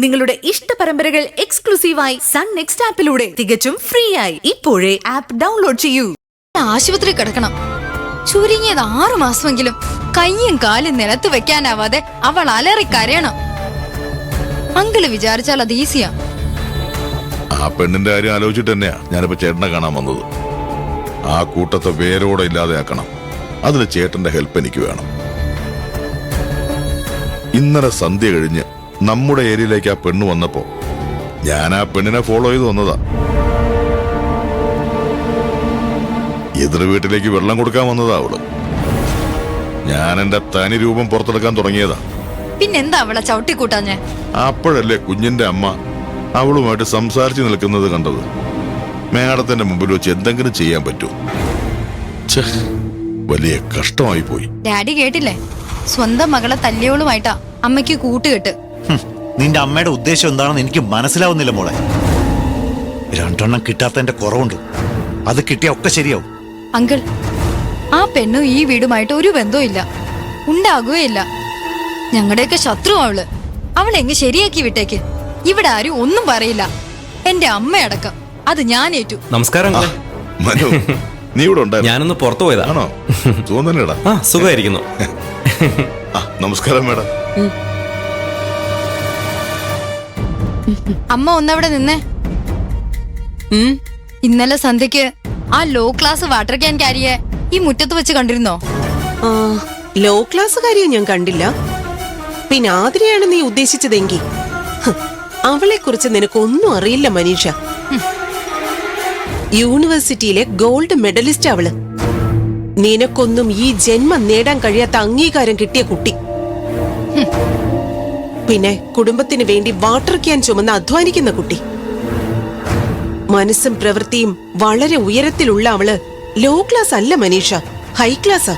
നിങ്ങളുടെ ഇഷ്ട പരമ്പരകൾ എക്സ്ക്ലൂസീവായി സൺ നെക്സ്റ്റ് ആപ്പിലൂടെ തികച്ചും ഫ്രീ ആയി ഇപ്പോഴേ ആപ്പ് ഡൗൺലോഡ് ചെയ്യൂ. ആശുപത്രി കിടക്കണം, ചുരുങ്ങിയത് 6 മാസമെങ്കിലും കയ്യും കാലും നിലത്ത് വെക്കാനാവാതെ അവൾ അലറി കരയണം. അങ്കിള് വിചാരിച്ചാൽ അത് ഈസിയാ. ആ പെണ്ണിന്റെ കാര്യം ആലോചിച്ചിട്ട് തന്നെയാ ഞാനിപ്പോ ചേട്ടനെ കാണാൻ വന്നത്. ആ കൂട്ടത്തെ വേരോടെ ഇല്ലാതെയാക്കണം. അതിന് ചേട്ടന്റെ ഹെൽപ്പ് എനിക്ക് വേണം. ഇന്നലെ സന്ധ്യ കഴിഞ്ഞ് നമ്മുടെ ഏരിയയിലേക്ക് ആ പെണ്ണ് വന്നപ്പോ ഞാൻ ആ പെണ്ണിനെ ഫോളോ ചെയ്ത് വന്നതാ. എതിർ വീട്ടിലേക്ക് വെള്ളം കൊടുക്കാൻ വന്നതാ അവള്. ഞാൻ എന്റെ തനി രൂപം പുറത്തെടുക്കാൻ തുടങ്ങിയതാ. പിന്നെന്താ അവളെ ചവിട്ടിക്കൂട്ടാഞ്ഞേ? അപ്പോഴല്ലേ കുഞ്ഞിന്റെ അമ്മ അവളുമായിട്ട് സംസാരിച്ചു നിൽക്കുന്നത് കണ്ടത്. മേഡത്തിന്റെ മുമ്പിൽ വെച്ച് എന്തെങ്കിലും ചെയ്യാൻ പറ്റൂ. വലിയ കഷ്ടമായി പോയി. ഡാഡി കേട്ടില്ലേ? സ്വന്തം മകളെ തല്ലിയോളുമായിട്ടാ അമ്മയ്ക്ക് കൂട്ടുകെട്ട്. നിന്റെ അമ്മയുടെ ഉദ്ദേശം എന്താണെന്ന് എനിക്ക് മനസ്സിലാവുന്നില്ല മോളെ. 2 എണ്ണം കിട്ടാത്തതിന്റെ കുറവുണ്ട്. അത് കിട്ടിയ ഒക്കെ ശരിയാവും. അങ്കിൾ, ആ പെണ്ണും ഈ വീടുമായിട്ട് ഒരു ബന്ധവും ഇല്ല, ഉണ്ടാകുകയില്ല. ഞങ്ങളുടെയൊക്കെ ശത്രു അവള്. അവളെങ്ങ് ശരിയാക്കി വിട്ടേക്ക്. ഇവിടെ ആരും ഒന്നും പറയില്ല, എന്റെ അമ്മയടക്കം. അത് ഞാൻ ഏറ്റു. നമസ്കാരം. മനു, നീ ഇവിടെ ഉണ്ടായിരുന്നു? ഞാനൊന്ന് പുറത്തു പോയതാ. ആണോ? സുഖം തന്നെടാ. സുഖമായിരിക്കുന്നു. നമസ്കാരം മേഡം. അമ്മ ഒന്നവിടെ നിന്നേ. ഇന്നലെ സന്ധ്യക്ക് ആ ലോ ക്ലാസ് വാട്ടർ ക്യാൻ കാരിയെ ഈ മുറ്റത്ത് വെച്ച് കണ്ടിരുന്നോ? ലോ ക്ലാസ് കാര്യം ഞാൻ കണ്ടില്ല. പിന്നെ ആതിരയാണ് നീ ഉദ്ദേശിച്ചതെങ്കിൽ അവളെ കുറിച്ച് നിനക്കൊന്നും അറിയില്ല മനീഷ. യൂണിവേഴ്സിറ്റിയിലെ ഗോൾഡ് മെഡലിസ്റ്റ് അവള്. നിനക്കൊന്നും ഈ ജന്മം നേടാൻ കഴിയാത്ത അംഗീകാരം കിട്ടിയ കുട്ടി. പിന്നെ കുടുംബത്തിന് വേണ്ടി വാട്ടർ ക്യാൻ ചുമന്ന് അധ്വാനിക്കുന്ന കുട്ടി. മനസ്സും പ്രവൃത്തിയും വളരെ ഉയരത്തിലുള്ള അവള് ലോ ക്ലാസ് അല്ല മനീഷ, ഹൈ ക്ലാസ്സാ.